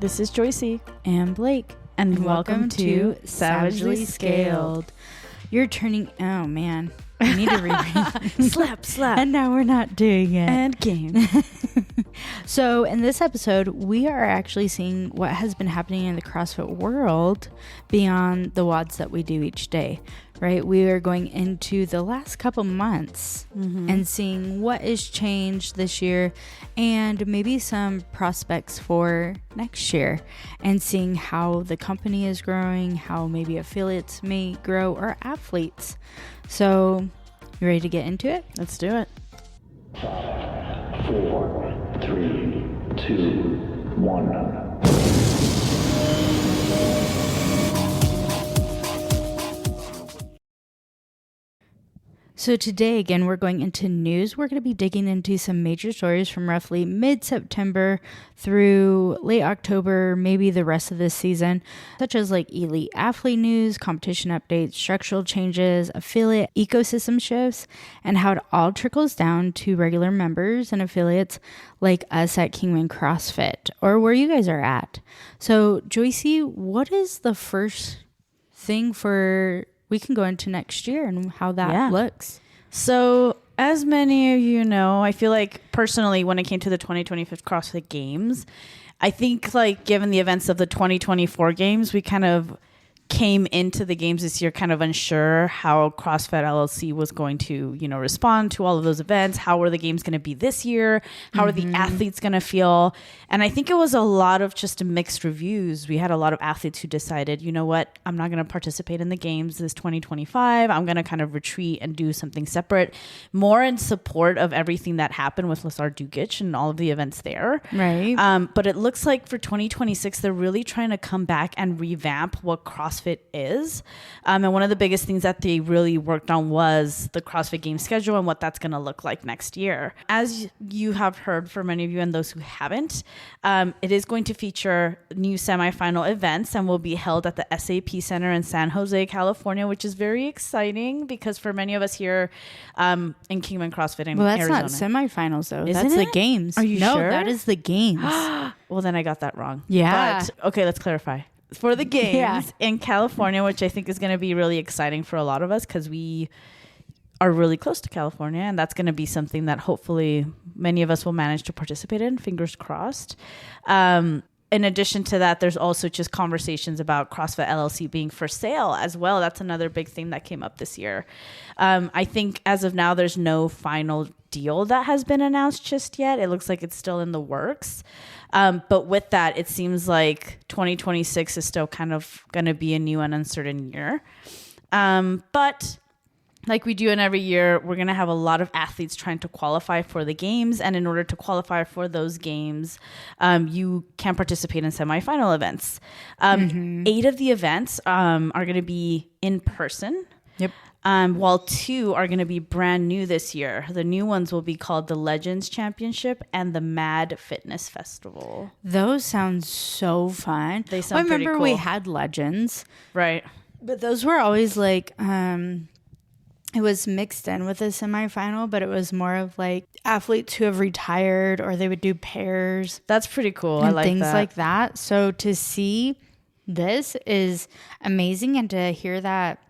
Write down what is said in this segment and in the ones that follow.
This is Joycey. And Blake. And welcome to Savagely Scaled. You're turning... Oh, man. I need to reread. Slap. And now we're not doing it. And game. So in this episode, we are actually seeing what has been happening in the CrossFit world beyond the WODs that we do each day, right? We are going into the last couple months and seeing what is changed this year and maybe some prospects for next year, and seeing how the company is growing, how maybe affiliates may grow, or athletes. So, you ready to get into it? Let's do it. 5, 4, 3, 2, 1. So today, again, we're going into news. We're going to be digging into some major stories from roughly mid-September through late October, maybe the rest of this season, such as like elite athlete news, competition updates, structural changes, affiliate ecosystem shifts, and how it all trickles down to regular members and affiliates like us at Kingman CrossFit, or where you guys are at. So, Joycey, what is the first thing we can go into next year and how that looks? So, as many of you know, I feel like personally, when it came to the 2025 CrossFit Games, I think like given the events of the 2024 Games, we kind of came into the games this year kind of unsure how CrossFit LLC was going to, respond to all of those events. How are the games going to be this year? How are the athletes going to feel? And I think it was a lot of just mixed reviews. We had a lot of athletes who decided, you know what, I'm not going to participate in the games this 2025. I'm going to kind of retreat and do something separate, more in support of everything that happened with Lazar Dukic and all of the events there. Right. But it looks like for 2026, they're really trying to come back and revamp what CrossFit is. And one of the biggest things that they really worked on was the CrossFit Games schedule and what that's going to look like next year. As you have heard for many of you and those who haven't, it is going to feature new semifinal events and will be held at the SAP Center in San Jose, California, which is very exciting because for many of us here in Kingman CrossFit in Arizona. Well, that's not semifinals though. Isn't That's it? the games. Are you no, sure? that is the games. Well, then I got that wrong. Yeah. But okay, let's clarify. For the games in California, which I think is going to be really exciting for a lot of us because we are really close to California, and that's going to be something that hopefully many of us will manage to participate in, fingers crossed. In addition to that, there's also just conversations about CrossFit LLC being for sale as well. That's another big thing that came up this year. I think as of now, there's no final deal that has been announced just yet. It looks like it's still in the works. But with that, it seems like 2026 is still kind of going to be a new and uncertain year. But like we do in every year, we're going to have a lot of athletes trying to qualify for the games. And in order to qualify for those games, you can participate in semifinal events. 8 of the events are going to be in person. Yep. While 2 are going to be brand new this year. The new ones will be called the Legends Championship and the Mad Fitness Festival. Those sound so fun. They sound pretty cool. I remember we had Legends. Right. But those were always like, it was mixed in with a semifinal, but it was more of like athletes who have retired, or they would do pairs. That's pretty cool. I like things that. like that. So to see this is amazing, and to hear that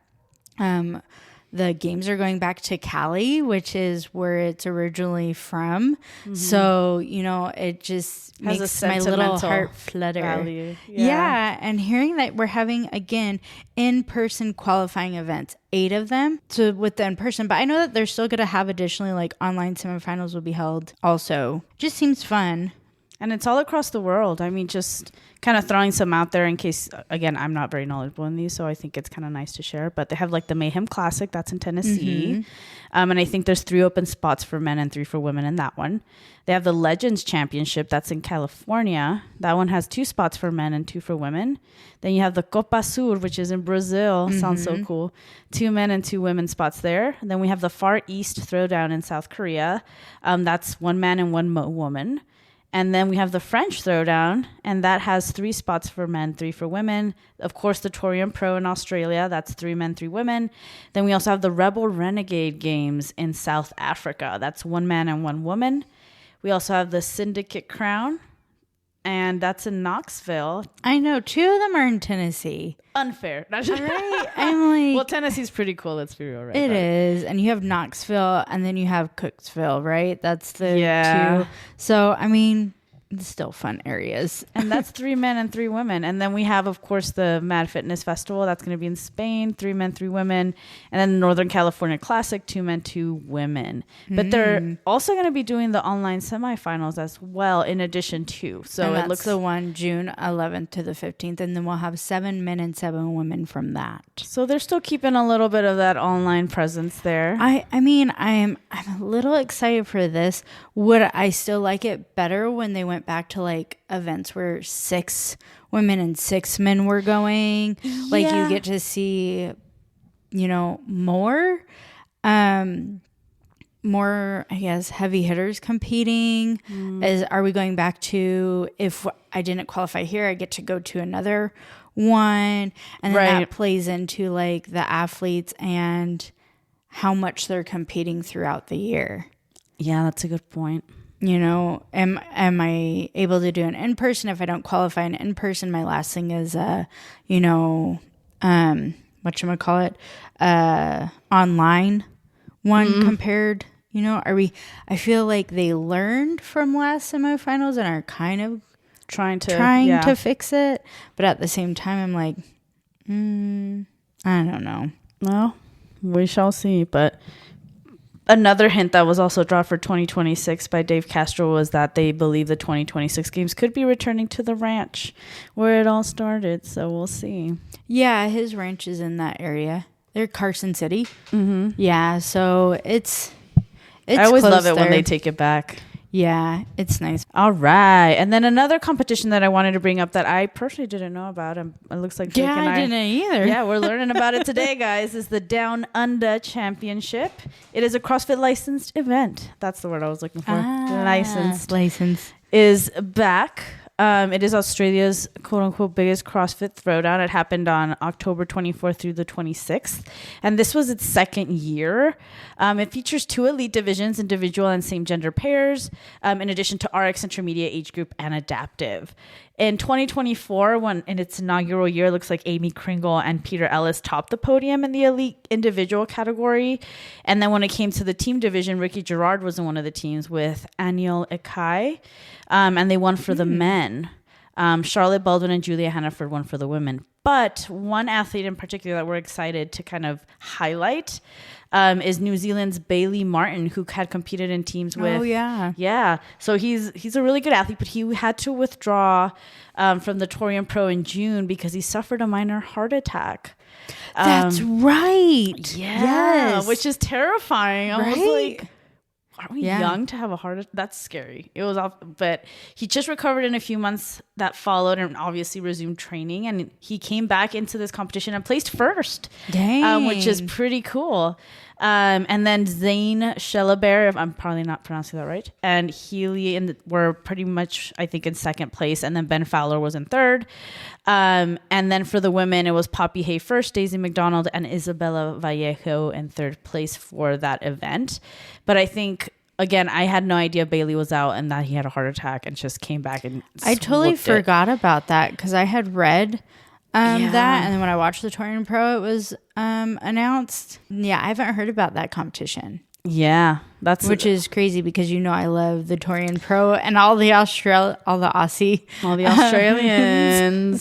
the games are going back to Cali, which is where it's originally from. So, it just Has makes a my little heart flutter. value. Yeah. And hearing that we're having, again, in-person qualifying events, 8 of them, so with the in-person. But I know that they're still going to have additionally, like, online semifinals will be held also. Just seems fun. And it's all across the world. I mean, just kind of throwing some out there in case, again, I'm not very knowledgeable in these, so I think it's kind of nice to share. But they have like the Mayhem Classic, that's in Tennessee. And I think there's 3 open spots for men and 3 for women in that one. They have the Legends Championship, that's in California. That one has 2 spots for men and 2 for women. Then you have the Copa Sur, which is in Brazil. Sounds so cool. 2 men and 2 women spots there. And then we have the Far East Throwdown in South Korea. That's 1 man and 1 woman. And then we have the French Throwdown, and that has 3 spots for men, 3 for women. Of course, the Torium Pro in Australia, that's 3 men, 3 women. Then we also have the Rebel Renegade Games in South Africa. That's 1 man and 1 woman. We also have the Syndicate Crown and that's in Knoxville. I know 2 of them are in Tennessee. Unfair. Right? I'm like, well, Tennessee's pretty cool. Let's be real, right? It is. And you have Knoxville and then you have Cooksville, right? That's the 2. So, I mean, it's still fun areas. And that's 3 men and 3 women. And then we have, of course, the Mad Fitness Festival. That's going to be in Spain, 3 men, 3 women. And then Northern California Classic, 2 men, 2 women. But they're also going to be doing the online semifinals as well, in addition to. So and it looks the one June 11th to the 15th. And then we'll have 7 men and 7 women from that. So they're still keeping a little bit of that online presence there. I mean, I'm a little excited for this. Would I still like it better when they went back to like events where 6 women and 6 men were going? Like you get to see, more, I guess, heavy hitters competing. Are we going back to, if I didn't qualify here, I get to go to another one, and then that plays into like the athletes and how much they're competing throughout the year. Yeah, that's a good point. Am I able to do an in-person? If I don't qualify an in-person, my last thing is, whatchamacallit, online one compared, I feel like they learned from last semifinals and are kind of trying to fix it. But at the same time, I'm like, I don't know. Well, we shall see. But another hint that was also dropped for 2026 by Dave Castro was that they believe the 2026 games could be returning to the ranch where it all started. So we'll see. Yeah, his ranch is in that area. They're Carson City. Mm-hmm. Yeah, so it's I always love it when they take it back. Yeah, it's nice. All right. And then another competition that I wanted to bring up that I personally didn't know about, and it looks like Jake and I didn't either. Yeah, we're learning about it today, guys, is the Down Under Championship. It is a CrossFit licensed event. That's the word I was looking for. Licensed. Is back. It is Australia's quote-unquote biggest CrossFit Throwdown. It happened on October 24th through the 26th. And this was its second year. It features 2 elite divisions, individual and same-gender pairs, in addition to RX Intermediate Age Group and Adaptive. In 2024, when in its inaugural year, it looks like Amy Kringle and Peter Ellis topped the podium in the elite individual category. And then when it came to the team division, Ricky Gerard was in one of the teams with Aniel Ikai, and they won for the men. Charlotte Baldwin and Julia Hannaford won for the women. But one athlete in particular that we're excited to kind of highlight is New Zealand's Bailey Martin, who had competed in teams with. Oh, yeah. Yeah. So he's a really good athlete, but he had to withdraw from the Torian Pro in June because he suffered a minor heart attack. That's right. Yeah. Which is terrifying. I was like, are we Yeah. young to have a heart attack? That's scary. It was off, but he just recovered in a few months that followed and obviously resumed training. And he came back into this competition and placed first. Dang. Which is pretty cool. And then Zane Shellabear, if I'm probably not pronouncing that right, and Healy were pretty much, I think, in second place. And then Ben Fowler was in third. And then for the women, it was Poppy Hay first, Daisy McDonald, and Isabella Vallejo in third place for that event. But I think, again, I had no idea Bailey was out and that he had a heart attack and just came back and I totally forgot about that because I had read that, and then when I watched the Torian Pro, it was announced. Yeah, I haven't heard about that competition. Yeah, which is crazy because I love the Torian Pro and all the Australians.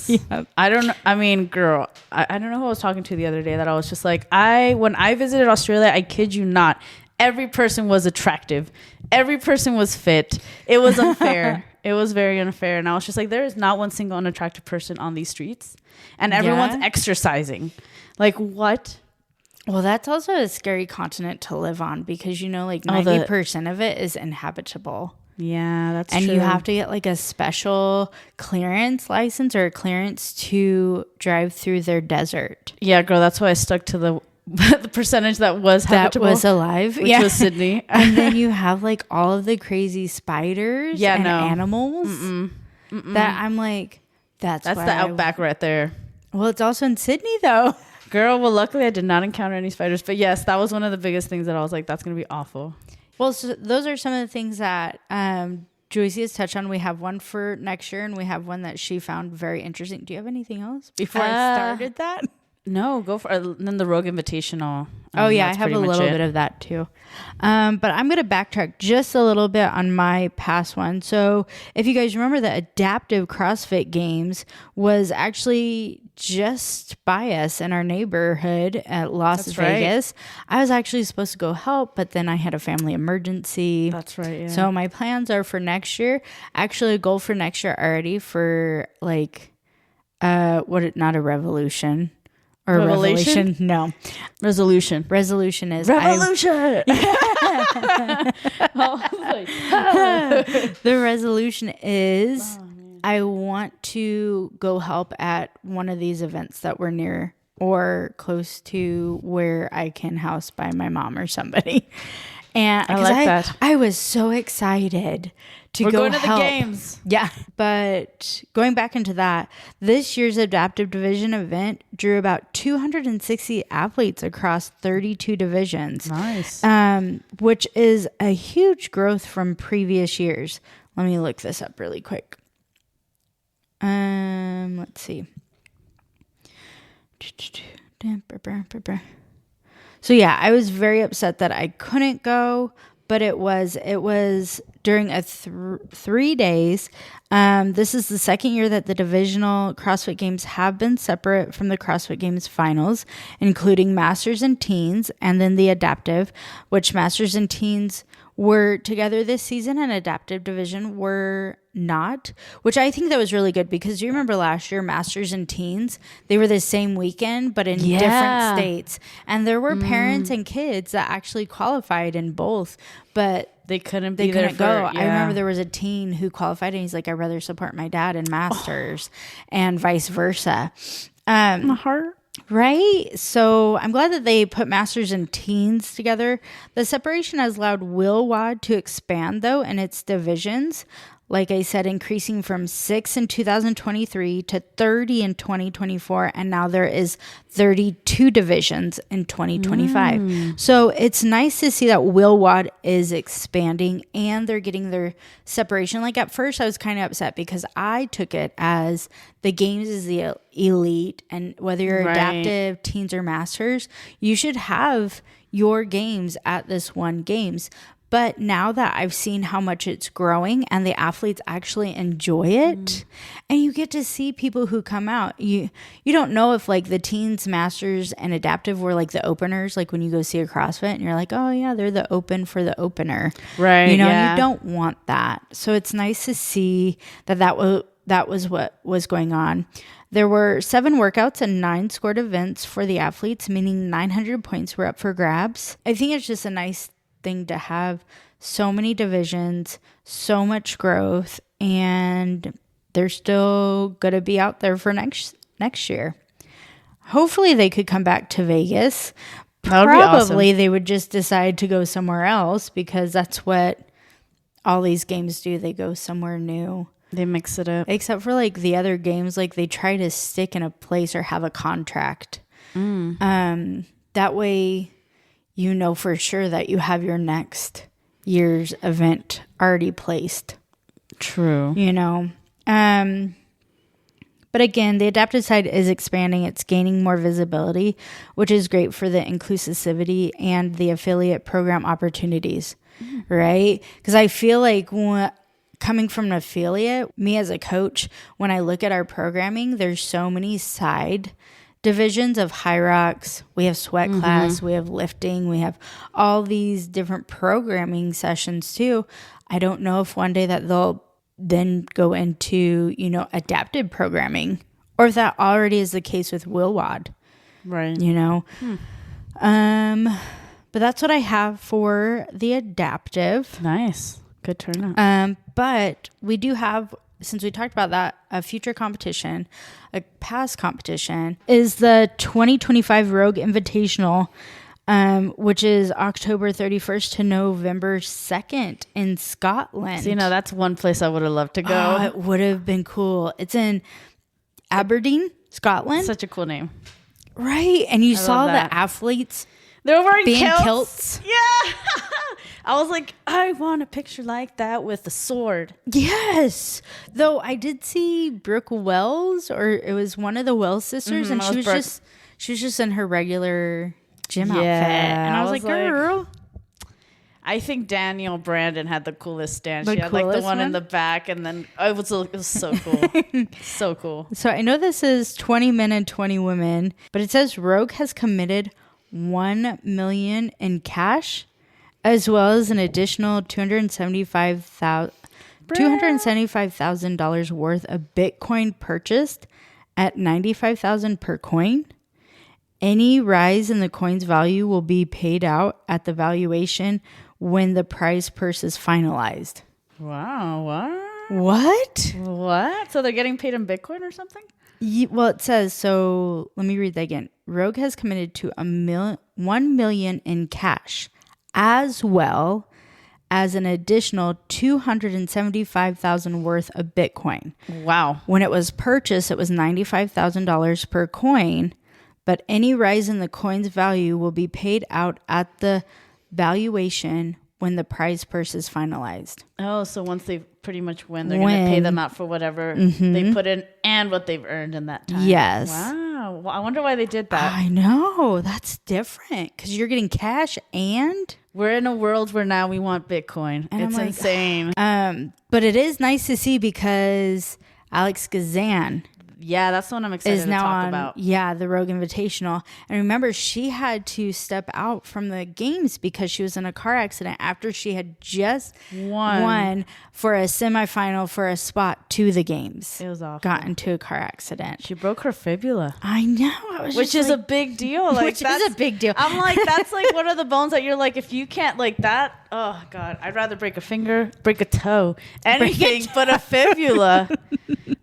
Yep. I don't know. I mean, girl, I don't know who I was talking to the other day that I was just like, when I visited Australia, I kid you not, every person was attractive. Every person was fit. It was unfair. It was very unfair. And I was just like, there is not one single unattractive person on these streets. And everyone's exercising. Like, what? Well, that's also a scary continent to live on because, 90% of it is inhabitable. Yeah, that's true. And you have to get like a special clearance license or a clearance to drive through their desert. Yeah, girl, that's why I stuck to the percentage that was habitable. That was alive. Which was Sydney. And then you have like all of the crazy spiders and animals that I'm like, that's the outback right there. Well, it's also in Sydney though. Girl, well, luckily I did not encounter any spiders. But yes, that was one of the biggest things that I was like, that's going to be awful. Well, so those are some of the things that Joycey has touched on, we have one for next year, and we have one that she found very interesting. Do you have anything else before I started that? No, go for it. And then the Rogue Invitational. Oh, yeah, I have a little bit of that too. But I'm going to backtrack just a little bit on my past one. So if you guys remember, the Adaptive CrossFit Games was actually just by us in our neighborhood at Las Vegas. Right. I was actually supposed to go help, but then I had a family emergency. That's right. Yeah. So my plans are for next year. Actually, a goal for next year already for like, not a revolution. Or revelation? No. Resolution. Resolution is... Revolution! The resolution is I want to go help at one of these events that we're near or close to where I can house by my mom or somebody. And I was so excited to go help. The games. Yeah. But going back into that, this year's Adaptive Division event drew about 260 athletes across 32 divisions. Nice. Which is a huge growth from previous years. Let me look this up really quick. Let's see. So yeah, I was very upset that I couldn't go, but it was during a 3 days. This is the second year that the divisional CrossFit Games have been separate from the CrossFit Games finals, including Masters and Teens, and then the Adaptive, which Masters and Teens were together this season and Adaptive Division were not, which I think that was really good because you remember last year, Masters and Teens, they were the same weekend, but in different states. And there were parents and kids that actually qualified in both, but they couldn't go. Yeah. I remember there was a teen who qualified and he's like, I'd rather support my dad in Masters and vice versa. My heart. Right? So I'm glad that they put Masters and Teens together. The separation has allowed Will WOD to expand, though, in its divisions. Like I said, increasing from 6 in 2023 to 30 in 2024. And now there is 32 divisions in 2025. So it's nice to see that Will WOD is expanding and they're getting their separation. Like at first I was kind of upset because I took it as the games is the elite. And whether you're adaptive, teens, or masters, you should have your games at this one games. But now that I've seen how much it's growing and the athletes actually enjoy it, and you get to see people who come out, you don't know if like the teens, masters, and adaptive were like the openers, like when you go see a CrossFit and you're like, oh yeah, they're the open for the opener. Right. You don't want that. So it's nice to see that was what was going on. There were 7 workouts and 9 scored events for the athletes, meaning 900 points were up for grabs. I think it's just a nice thing to have so many divisions, so much growth, and they're still going to be out there for next year. Hopefully they could come back to Vegas. Probably they would just decide to go somewhere else because that's what all these games do. They go somewhere new. They mix it up. Except for like the other games, like they try to stick in a place or have a contract. That way you know for sure that you have your next year's event already placed. True. You know. But again, the adaptive side is expanding. It's gaining more visibility, which is great for the inclusivity and the affiliate program opportunities, right? Because I feel like coming from an affiliate, me as a coach, when I look at our programming, there's so many side divisions of HYROX. We have sweat class, we have lifting, we have all these different programming sessions too. I don't know if one day that they'll then go into, adaptive programming, or if that already is the case with Will WOD. Right. But that's what I have for the adaptive. Nice. Good turnout. But we do have, since we talked about that, a future competition, a past competition, is the 2025 Rogue Invitational, which is October 31st to November 2nd in Scotland. So, that's one place I would have loved to go. Oh, it would have been cool. It's in Aberdeen, Scotland. Such a cool name. Right. And you saw the athletes. They were wearing kilts. Yeah. I was like, I want a picture like that with a sword. Yes. Though I did see Brooke Wells, or it was one of the Wells sisters, and she was just in her regular gym outfit. And I was like, girl. I think Daniel Brandon had the coolest stand. She had like the one in the back, and then it was so cool. So cool. So I know this is 20 men and 20 women, but it says Rogue has committed $1 million in cash, as well as an additional $275,000 worth of Bitcoin purchased at $95,000 per coin. Any rise in the coin's value will be paid out at the valuation when the prize purse is finalized. Wow. What? So they're getting paid in Bitcoin or something? Well, it says, so let me read that again. Rogue has committed to $1 million in cash, as well as an additional $275,000 worth of Bitcoin. Wow. When it was purchased, it was $95,000 per coin, but any rise in the coin's value will be paid out at the valuation when the prize purse is finalized. Oh, so once they pretty much win, they're going to pay them out for whatever they put in and what they've earned in that time. Yes. Wow. Well, I wonder why they did that. I know. That's different because you're getting cash and... We're in a world where now we want Bitcoin. And it's insane. But it is nice to see because Alex Gazan... Yeah, that's the one I'm excited to talk about. Yeah, the Rogue Invitational. And remember, she had to step out from the games because she was in a car accident after she had just won for a semifinal for a spot to the games. It was awful. Got into a car accident. She broke her fibula. I know. Which is a big deal. Like, which is a big deal. I'm like, that's like one of the bones that you're like, if you can't like that, oh God, I'd rather break a finger, break a toe, anything but a fibula.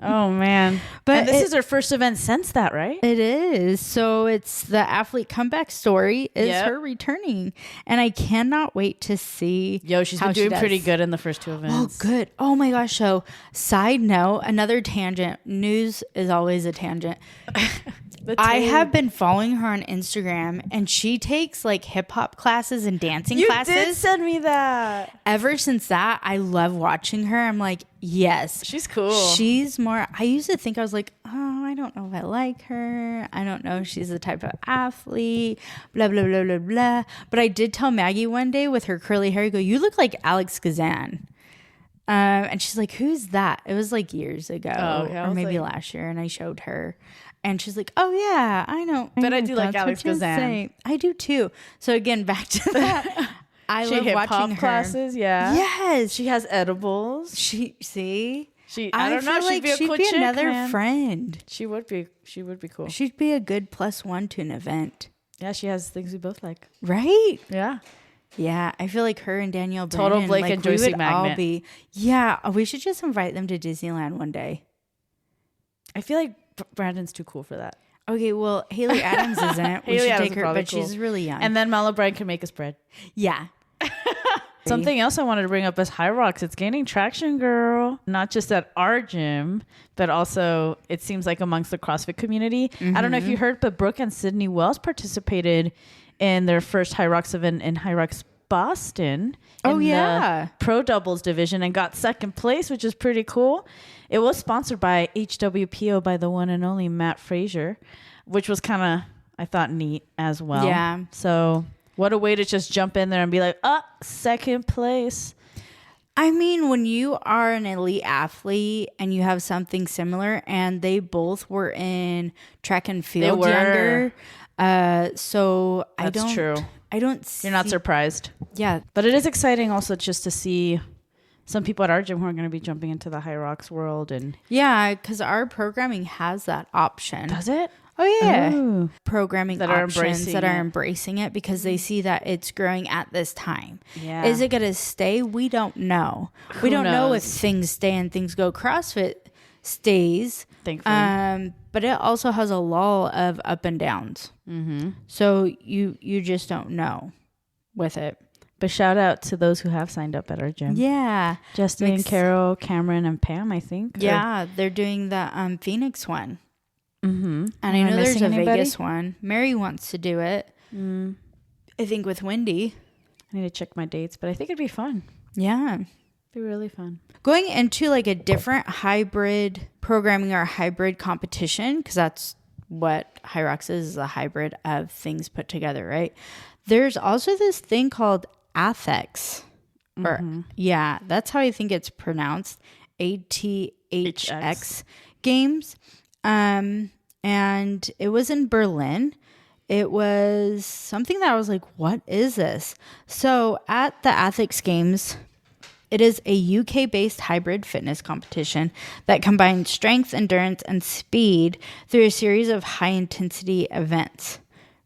Oh man. And this is her first event since that, right? It is. So it's the athlete comeback story is her returning. And I cannot wait to see. She's been doing pretty good in the first two events. Oh, good. Oh my gosh. So side note, another tangent. News is always a tangent. I have been following her on Instagram, and she takes like hip hop classes and dancing classes. You did send me that. Ever since that, I love watching her. I'm like, yes, she's cool. She's more. I used to think I was like, oh, I don't know if I like her. I don't know if she's the type of athlete. Blah blah blah blah blah. But I did tell Maggie one day with her curly hair, I go, you look like Alex Gazan. And she's like, who's that? It was like years ago, or maybe last year, and I showed her. And she's like, oh, yeah, I know. But I do like Alex Gazan. I do, too. So, again, back to that. I love watching her. Classes, yeah. Yes. She has edibles. See? I don't know. Like she'd be another friend. She would be cool. She'd be a good +1 to an event. Yeah, she has things we both like. Right? Yeah. Yeah, I feel like her and Danielle Total Brennan, Blake and Joycey Magnet. We should just invite them to Disneyland one day. I feel like Brandon's too cool for that. Okay, well, Haley Adams isn't. We should take her, but cool. She's really young. And then Mala Bryan can make us bread. Yeah. Something else I wanted to bring up is HYROX. It's gaining traction, girl. Not just at our gym, but also it seems like amongst the CrossFit community. I don't know if you heard, but Brooke and Sydney Wells participated in their first HYROX event in HYROX Boston. The pro doubles division and got second place, which is pretty cool. It was sponsored by HWPO by the one and only Matt Frazier, which was kind of, I thought, neat as well. Yeah. So what a way to just jump in there and be like, second place. I mean, when you are an elite athlete and you have something similar, and they both were in track and field younger. So That's true. I don't see... You're not surprised. Yeah. But it is exciting also just to see some people at our gym who are going to be jumping into the HYROX world. And yeah, because our programming has that option. Does it? Oh, yeah. Ooh. Programming that options that are embracing it because they see that it's growing at this time. Yeah. Is it going to stay? We don't know. We don't know if things stay and things go. CrossFit stays. Thankfully. But it also has a lull of up and downs. Mm-hmm. So you just don't know with it. But shout out to those who have signed up at our gym. Yeah. Justin, Carol, Cameron, and Pam, I think. Yeah. They're doing the Phoenix one. Mm-hmm. And I know there's a Vegas one. Mary wants to do it. I think with Wendy. I need to check my dates, but I think it'd be fun. Yeah. Be really fun. Going into like a different hybrid programming or hybrid competition, because that's what HYROX is a hybrid of things put together, right? There's also this thing called ATHX. Or yeah, that's how I think it's pronounced. ATHX Games. And it was in Berlin. It was something that I was like, what is this? So at the ATHX Games, it is a UK-based hybrid fitness competition that combines strength, endurance, and speed through a series of high-intensity events,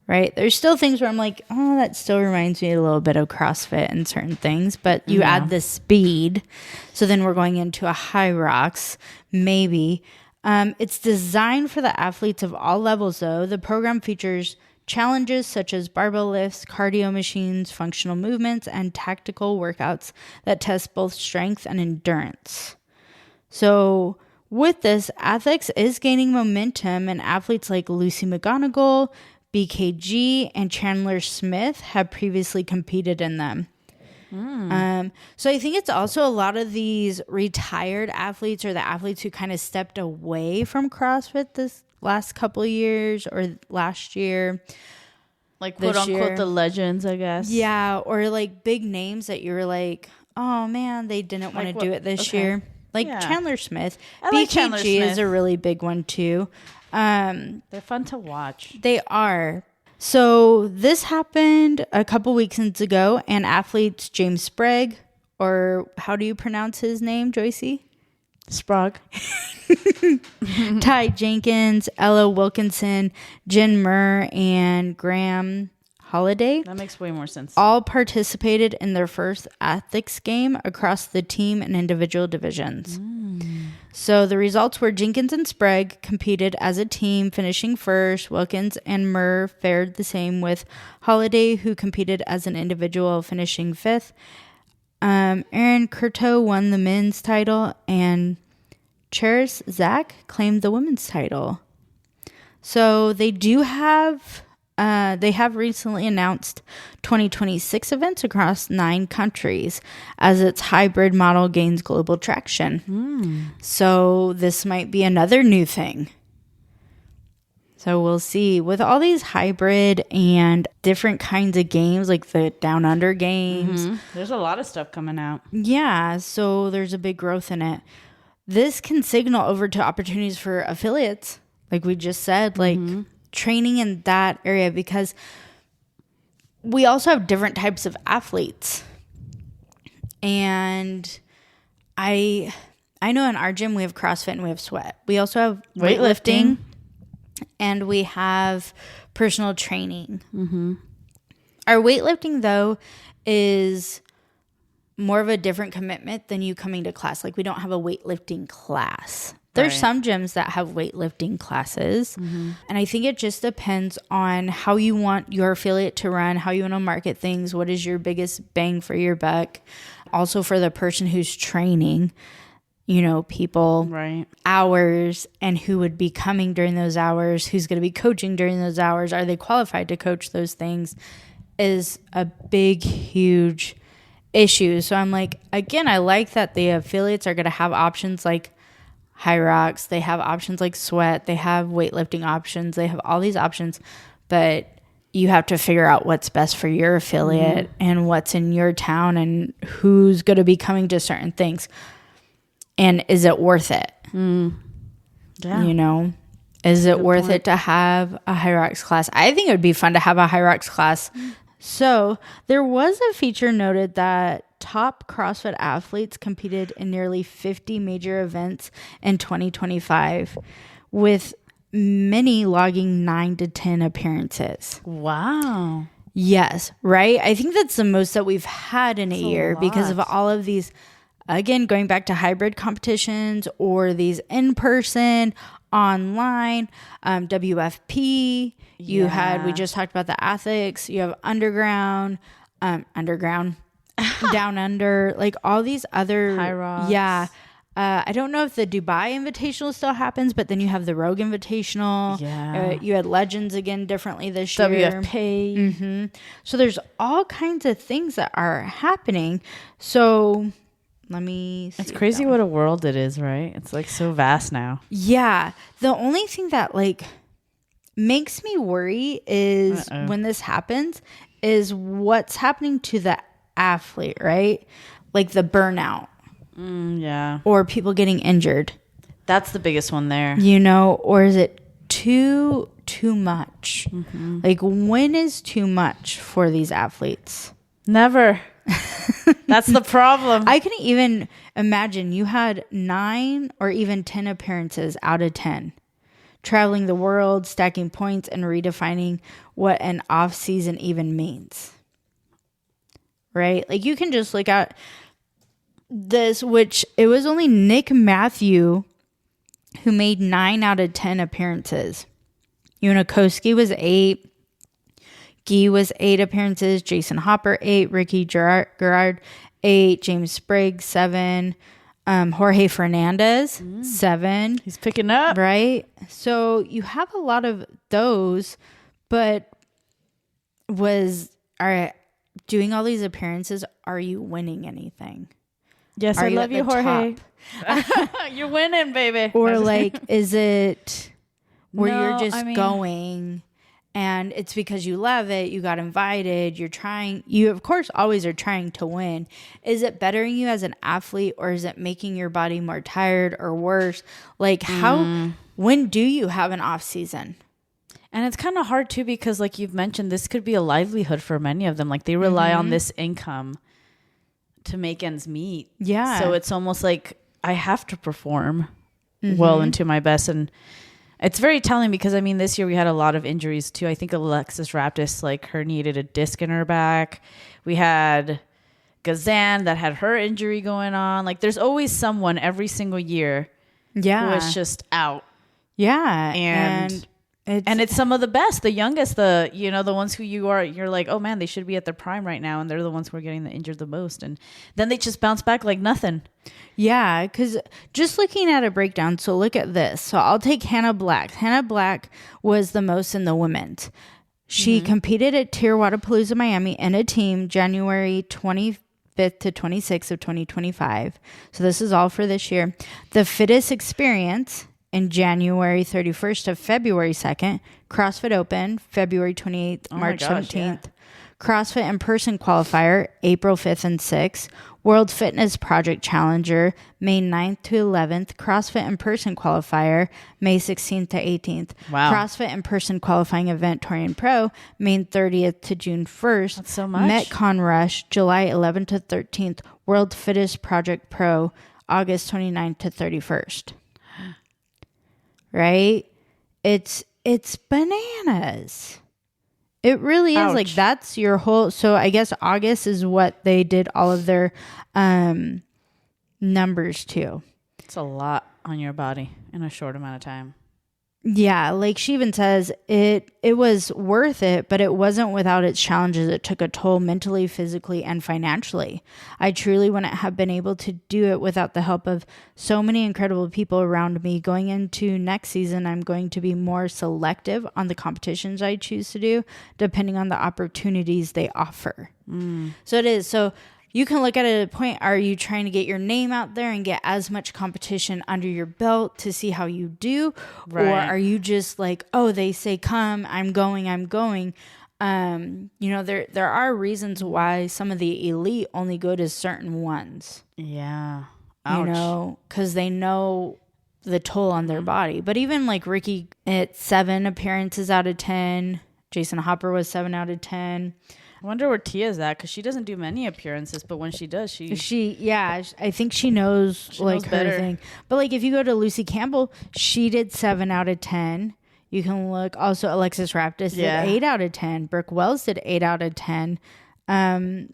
right? There's still things where I'm like, oh, that still reminds me a little bit of CrossFit and certain things, but you add the speed. So then we're going into a HYROX, maybe. It's designed for the athletes of all levels, though. The program features challenges such as barbell lifts, cardio machines, functional movements, and tactical workouts that test both strength and endurance. So with this, ATHX is gaining momentum, and athletes like Lucy McGonigal, BKG, and Chandler Smith have previously competed in them. So I think it's also a lot of these retired athletes or the athletes who kind of stepped away from CrossFit this last couple of years or last year. Like quote unquote the legends, I guess. Yeah, or like big names that you were like, oh man, they didn't want to do it this year. Like Chandler Smith. I like Chandler BKG Smith. is a really big one too. They're fun to watch. They are. So this happened a couple weekends ago, and athletes James Sprague, or how do you pronounce his name, Joycey? Sprague. Ty Jenkins, Ella Wilkinson, Jen Murr, and Graham Holiday. That makes way more sense. All participated in their first ATHX game across the team and individual divisions. So the results were Jenkins and Sprague competed as a team, finishing first. Wilkins and Murr fared the same, with Holiday, who competed as an individual, finishing fifth. Aaron Curto won the men's title, and Cheris Zach claimed the women's title. So they do have... they have recently announced 2026 events across 9 countries as its hybrid model gains global traction. So this might be another new thing. So we'll see. With all these hybrid and different kinds of games, like the Down Under games. There's a lot of stuff coming out. Yeah, so there's a big growth in it. This can signal over to opportunities for affiliates, like we just said, like... training in that area, because we also have different types of athletes. And I know in our gym we have CrossFit and we have sweat. We also have weightlifting and we have personal training. Our weightlifting, though, is more of a different commitment than you coming to class. Like, we don't have a weightlifting class. There's some gyms that have weightlifting classes. And I think it just depends on how you want your affiliate to run, how you want to market things, what is your biggest bang for your buck. Also for the person who's training, you know, people, hours, and who would be coming during those hours, who's going to be coaching during those hours, are they qualified to coach those things, is a big, huge issue. So I'm like, again, I like that the affiliates are going to have options like HYROX, they have options like sweat, they have weightlifting options, they have all these options, but you have to figure out what's best for your affiliate and what's in your town and who's going to be coming to certain things. And is it worth it? You know, is it worth it to have a HYROX class? I think it would be fun to have a HYROX class. So there was a feature noted that top CrossFit athletes competed in nearly 50 major events in 2025, with many logging 9 to 10 appearances. Wow. Yes, right? I think that's the most that we've had in a year because of all of these, again, going back to hybrid competitions or these in-person, online, WFP. You had, we just talked about the ATHX. You have underground, down under, like all these other, HYROX. I don't know if the Dubai Invitational still happens, but then you have the Rogue Invitational. Yeah. You had Legends again differently this year. WFP. So there's all kinds of things that are happening. So let me see. It's crazy what a world it is, right? It's like so vast now. Yeah. The only thing that like makes me worry is when this happens is what's happening to the athlete, right? Like the burnout. Yeah. Or people getting injured. That's the biggest one there. You know, or is it too much? Like, when is too much for these athletes? Never. That's the problem. I can even imagine you had 9 or even 10 appearances out of 10. Traveling the world, stacking points, and redefining what an off season even means. Right? Like, you can just look at this, which it was only Nick Matthew who made 9 out of 10 appearances. Unakoski was 8. Guy was 8 appearances. Jason Hopper 8. Ricky Gerard 8. James Spriggs 7. Jorge Fernandez 7. He's picking up. Right? So you have a lot of those, but doing all these appearances, are you winning anything? Yes, I love you, Jorge. You're winning, baby. Or like, is it where No, you're just going and it's because you love it, you got invited, you of course always are trying to win. Is it bettering you as an athlete, or is it making your body more tired or worse? Like when do you have an off season? And it's kind of hard too, because like you've mentioned, this could be a livelihood for many of them. Like they rely on this income to make ends meet. Yeah. So it's almost like I have to perform well and to my best. And it's very telling because, I mean, this year we had a lot of injuries too. I think Alexis Raptis like herniated a disc in her back. We had Gazan that had her injury going on. Like there's always someone every single year who is just out. Yeah. And it's some of the best, the youngest, the ones who you're like, oh man, they should be at their prime right now. And they're the ones who are getting injured the most. And then they just bounce back like nothing. Yeah. Because just looking at a breakdown. So look at this. So I'll take Hannah Black. Hannah Black was the most in the women's. She competed at Tier Wadapalooza, Miami in a team January 25th to 26th of 2025. So this is all for this year. The fittest experience in January 31st to February 2nd, CrossFit Open, February 28th, March 17th, yeah. CrossFit in-person qualifier, April 5th and 6th, World Fitness Project Challenger, May 9th to 11th, CrossFit in-person qualifier, May 16th to 18th, wow. CrossFit in-person qualifying event, Torian Pro, May 30th to June 1st, that's so much. Metcon Rush, July 11th to 13th, World Fitness Project Pro, August 29th to 31st. Right? It's bananas. It really is. Ouch. Like that's your whole. So I guess August is what they did all of their numbers to. It's a lot on your body in a short amount of time. Yeah, like she even says it was worth it, but it wasn't without its challenges. It took a toll mentally, physically, and financially. I truly wouldn't have been able to do it without the help of so many incredible people around me. Going into next season, I'm going to be more selective on the competitions I choose to do, depending on the opportunities they offer. So it is. So you can look at it at a point, are you trying to get your name out there and get as much competition under your belt to see how you do? Right. Or are you just like, oh, they say come, I'm going. There are reasons why some of the elite only go to certain ones. Yeah. Ouch. You know, because they know the toll on their body. But even like Ricky at 7 appearances out of 10, Jason Hopper was 7 out of 10. I wonder where Tia's at, because she doesn't do many appearances, but when she does, I think she knows like her better. thing. But like if you go to Lucy Campbell, she did 7 out of 10. You can look also Alexis Raptis did 8 out of 10. Brooke Wells did 8 out of 10. Danielle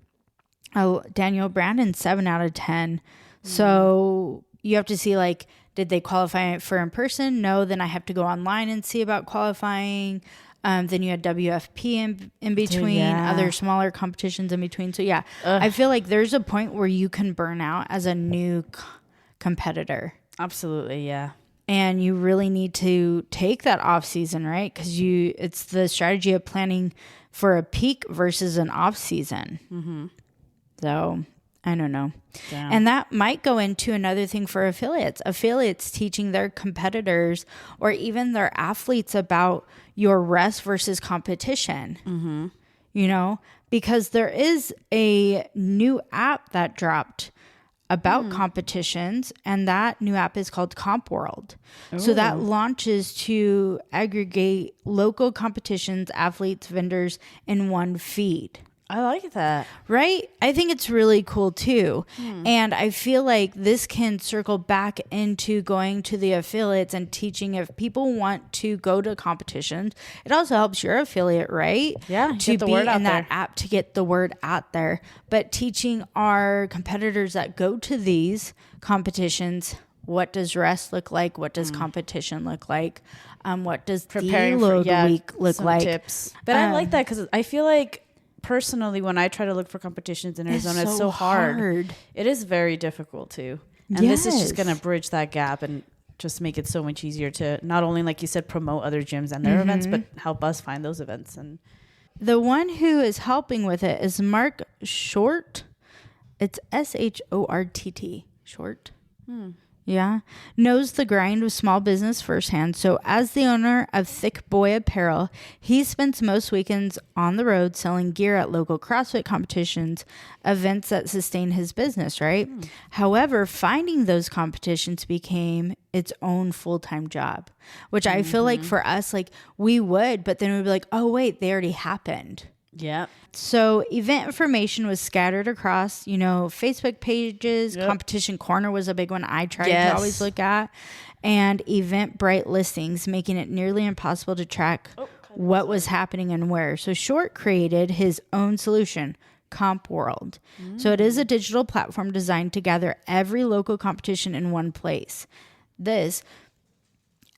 Brandon 7 out of 10. So you have to see like, did they qualify for in person? No, then I have to go online and see about qualifying. Then you had WFP in between, other smaller competitions in between. So I feel like there's a point where you can burn out as a new competitor. Absolutely, yeah. And you really need to take that off season, right? Because it's the strategy of planning for a peak versus an off season. Mm-hmm. So I don't know. Damn. And that might go into another thing for affiliates teaching their competitors or even their athletes about your rest versus competition. Mm-hmm. You know, because there is a new app that dropped about competitions, and that new app is called Comp World. Ooh. So that launches to aggregate local competitions, athletes, vendors in one feed. I like that. Right? I think it's really cool too. And I feel like this can circle back into going to the affiliates and teaching if people want to go to competitions. It also helps your affiliate, right? Yeah. To be in that app to get the word out there. But teaching our competitors that go to these competitions, what does rest look like? What does competition look like? What does deload week look like? Tips. But I like that because I feel like personally, when I try to look for competitions in Arizona, it's so hard. It is very difficult too. And this is just going to bridge that gap and just make it so much easier to not only, like you said, promote other gyms and their events, but help us find those events. And the one who is helping with it is Mark Short. It's SHORTT. Short. Yeah. Knows the grind of small business firsthand. So as the owner of Thick Boy Apparel, he spends most weekends on the road selling gear at local CrossFit competitions, events that sustain his business, right? However, finding those competitions became its own full-time job, which I feel like for us, like we would, but then we'd be like, oh, wait, they already happened. Yeah. So event information was scattered across, Facebook pages. Yep. Competition Corner was a big one I tried to always look at. And Eventbrite listings, making it nearly impossible to track what was happening and where. So Short created his own solution, Comp World. So it is a digital platform designed to gather every local competition in one place. This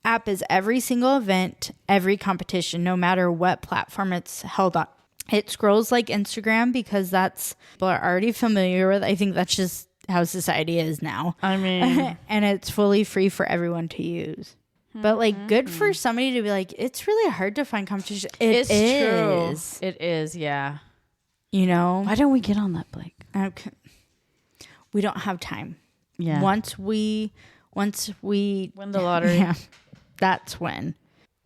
app is every single event, every competition, no matter what platform it's held on. It scrolls like Instagram because that's people are already familiar with. I think that's just how society is now. I mean, and it's fully free for everyone to use. But like, good for somebody to be like, it's really hard to find competition. It's true. It is, yeah. Why don't we get on that, Blake? Okay. We don't have time. Yeah. Once we win the lottery. Yeah, that's when.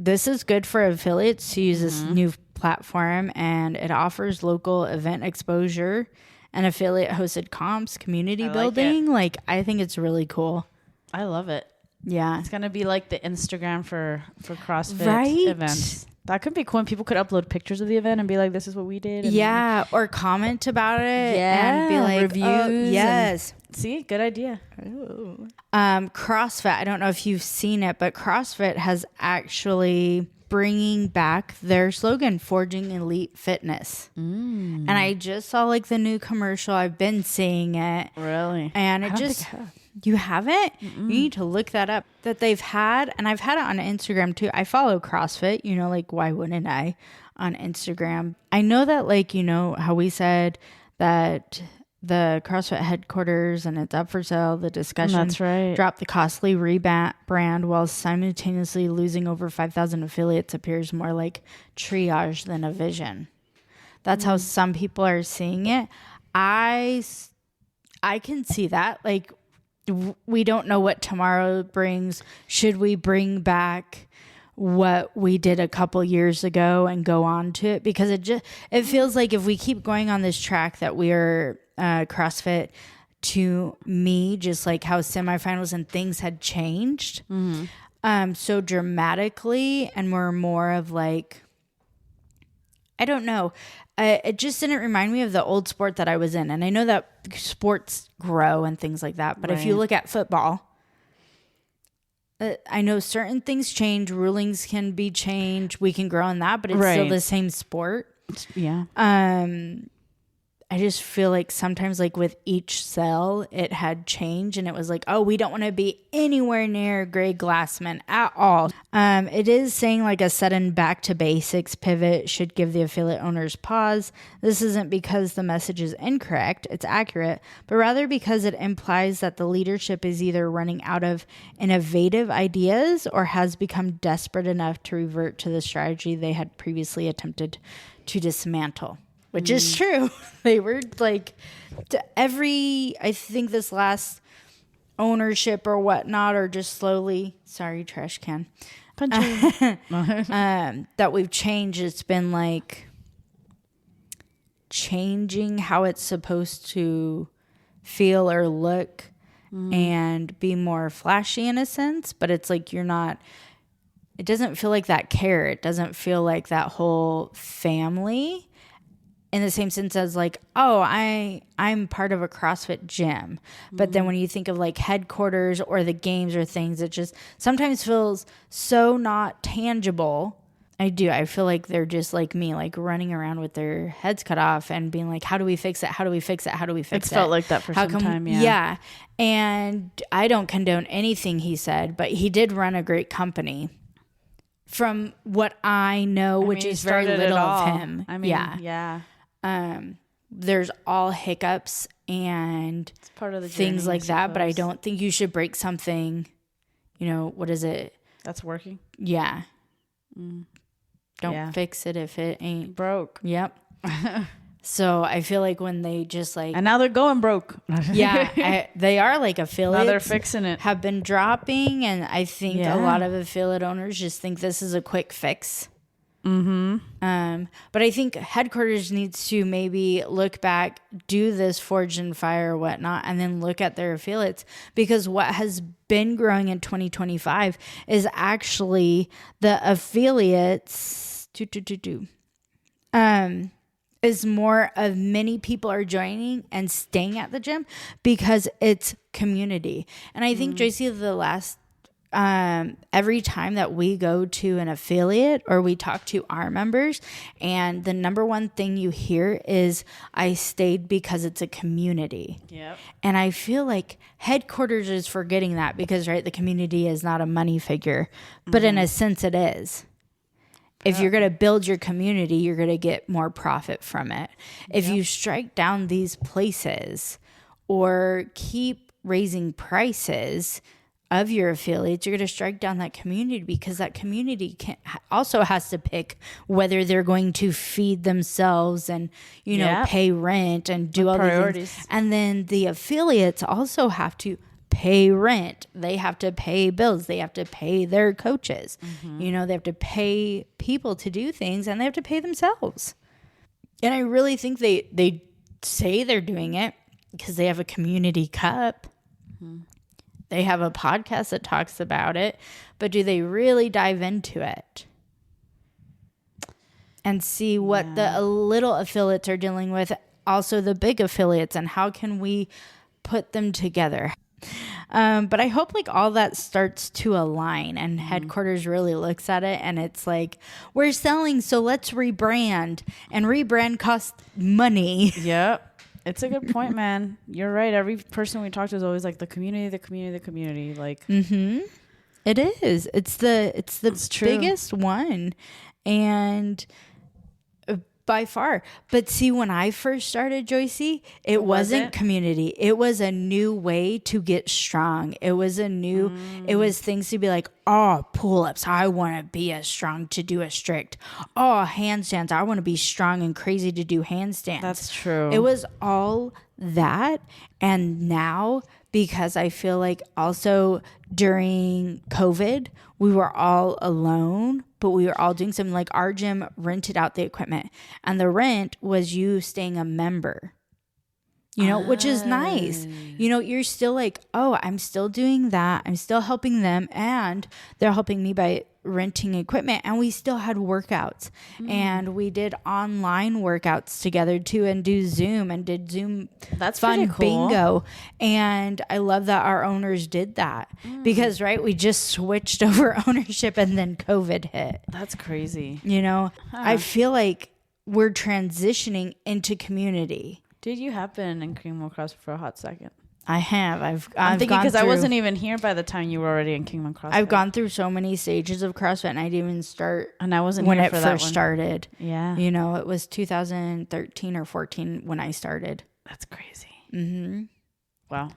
This is good for affiliates to use this new platform, and it offers local event exposure and affiliate hosted comps, community building. Like, I think it's really cool. I love it. Yeah. It's going to be like the Instagram for CrossFit events. That could be cool. And people could upload pictures of the event and be like, this is what we did. And or comment about it and be like, reviews. Yes. See, good idea. Ooh. CrossFit, I don't know if you've seen it, but CrossFit has actually bringing back their slogan, Forging Elite Fitness. And I just saw like the new commercial. I've been seeing it. Really? And you haven't? You need to look that up. That they've had, and I've had it on Instagram too. I follow CrossFit, like why wouldn't I on Instagram? I know that like, how we said that the CrossFit headquarters and it's up for sale. The discussion That's right. dropped the costly rebrand while simultaneously losing over 5,000 affiliates appears more like triage than a vision. That's how some people are seeing it. I can see that. Like, we don't know what tomorrow brings. Should we bring back what we did a couple years ago and go on to it? Because it feels like if we keep going on this track that we are CrossFit, to me, just like how semifinals and things had changed so dramatically, and we're more of like, I don't know. It just didn't remind me of the old sport that I was in. And I know that sports grow and things like that. But if you look at football, I know certain things change. Rulings can be changed. We can grow in that, but it's still the same sport. Yeah. I just feel like sometimes like with each cell, it had changed and it was like, oh, we don't want to be anywhere near Greg Glassman at all. It is saying like a sudden back to basics pivot should give the affiliate owners pause. This isn't because the message is incorrect, it's accurate, but rather because it implies that the leadership is either running out of innovative ideas or has become desperate enough to revert to the strategy they had previously attempted to dismantle. Which is true. They were like I think this last ownership or whatnot, or just slowly, sorry, trash can, that we've changed. It's been like changing how it's supposed to feel or look and be more flashy in a sense. But it's like it doesn't feel like that care. It doesn't feel like that whole family. In the same sense as like, oh, I'm part of a CrossFit gym. But then when you think of like headquarters or the games or things, it just sometimes feels so not tangible. I feel like they're just like me, like running around with their heads cut off and being like, how do we fix it? How do we fix it? How do we fix it? It's felt like that for some time, yeah. Yeah. And I don't condone anything he said, but he did run a great company. From what I know, which is very little of him. Yeah. There's all hiccups and It's part of the things journey, like that, but I suppose. don't think you should break something, what is it? That's working. Yeah. Don't fix it if it ain't Broke. Yep. So I feel like when they just like, And now they're going broke. they are like affiliates. Now they're fixing it. Have been dropping, and I think a lot of affiliate owners just think this is a quick fix. But I think headquarters needs to maybe look back, do this Forge and Fire or whatnot, and then look at their affiliates, because what has been growing in 2025 is actually the affiliates is more of many people are joining and staying at the gym because it's community. And I think Joycey, the last every time that we go to an affiliate or we talk to our members, and the number one thing you hear is, I stayed because it's a community. Yep. And I feel like headquarters is forgetting that because, right, the community is not a money figure, but in a sense it is. If you're going to build your community, you're going to get more profit from it. If you strike down these places or keep raising prices of your affiliates, you're going to strike down that community, because that community also has to pick whether they're going to feed themselves and, pay rent and do all priorities. the things. And then the affiliates also have to pay rent. They have to pay bills. They have to pay their coaches. They have to pay people to do things, and they have to pay themselves. And I really think they say they're doing it because they have a community cup. They have a podcast that talks about it, but do they really dive into it and see what the little affiliates are dealing with, also the big affiliates, and how can we put them together? But I hope like all that starts to align, and headquarters really looks at it and it's like, we're selling, so let's rebrand, and rebrand costs money. Yep. It's a good point, man. You're right. Every person we talk to is always like the community. Like, It is. It's the biggest one, and by far. But see, when I first started, Joycey, it wasn't community. It was a new way to get strong. It was it was things to be like, oh, pull-ups, I want to be as strong to do a strict. Oh, handstands, I want to be strong and crazy to do handstands. That's true. It was all that. And now, because I feel like also during COVID, we were all alone, but we were all doing something. Like our gym rented out the equipment, and the rent was you staying a member, which is nice. You're still like, oh, I'm still doing that. I'm still helping them, and they're helping me by renting equipment. And we still had workouts, and we did online workouts together too, and did Zoom. That's fun pretty cool. bingo. And I love that our owners did that because, right, we just switched over ownership and then COVID hit. That's crazy. I feel like we're transitioning into community. Dude, you have been in Kingdom CrossFit for a hot second. I have. I'm thinking because I wasn't even here by the time you were already in Kingdom CrossFit. I've gone through so many stages of CrossFit, and I didn't even start. And I wasn't when here it for that first one. started. Yeah. You know, it was 2013 or 14 when I started. That's crazy. Mm-hmm. Wow.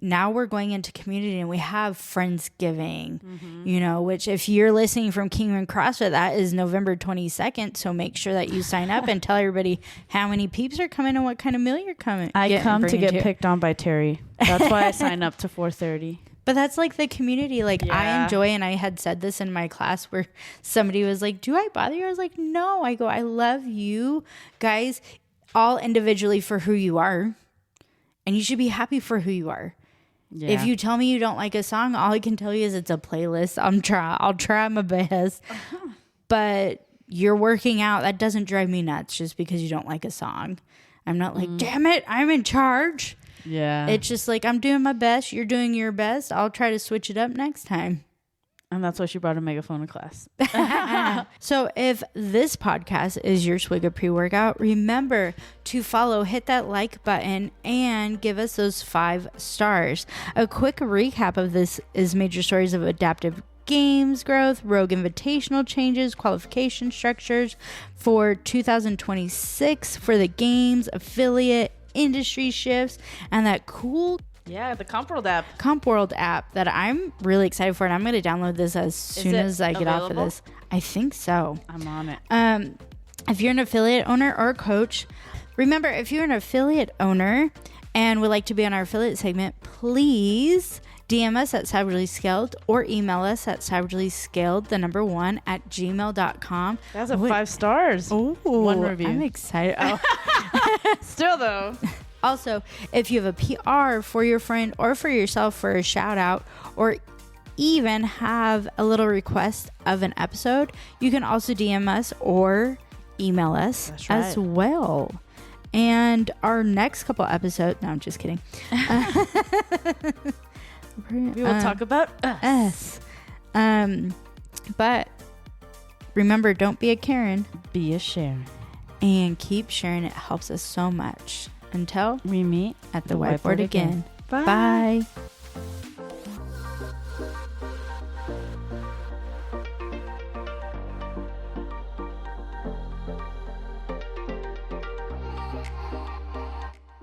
Now we're going into community, and we have Friendsgiving, you know, which if you're listening from Kingdom CrossFit, that is November 22nd. So make sure that you sign up and tell everybody how many peeps are coming and what kind of meal you're coming. I come to get picked on by Terry. That's why I sign up to 4:30. But that's like the community. Like Yeah. I enjoy, and I had said this in my class where somebody was like, do I bother you? I was like, no. I go, I love you guys all individually for who you are. And you should be happy for who you are. Yeah. If you tell me you don't like a song, all I can tell you is it's a playlist. I'll try my best. But you're working out. That doesn't drive me nuts just because you don't like a song. I'm not like, damn it, I'm in charge. Yeah. It's just like, I'm doing my best. You're doing your best. I'll try to switch it up next time. And that's why she brought a megaphone to class. So if this podcast is your swig of pre-workout, remember to follow, hit that like button, and give us those 5 stars. A quick recap of this is major stories of Adaptive Games growth, Rogue Invitational changes, qualification structures for 2026 for the games, affiliate, industry shifts, and that cool Yeah, the Comp World app. Comp World app that I'm really excited for, and I'm going to download this as soon as I get off of available? this. I think so. I'm on it. If you're an affiliate owner or coach, remember, if you're an affiliate owner and would like to be on our affiliate segment, please DM us at SavagelyScaled or email us at SavagelyScaled1@gmail.com. That's a 5 stars. Ooh, 1 review. I'm excited. Oh. Still though. Also, if you have a PR for your friend or for yourself for a shout out, or even have a little request of an episode, you can also DM us or email us as well. And our next couple episodes, no, I'm just kidding. We will talk about us. But remember, don't be a Karen, Be a Sharon. and keep sharing. It helps us so much. Until We meet at the whiteboard again. Bye.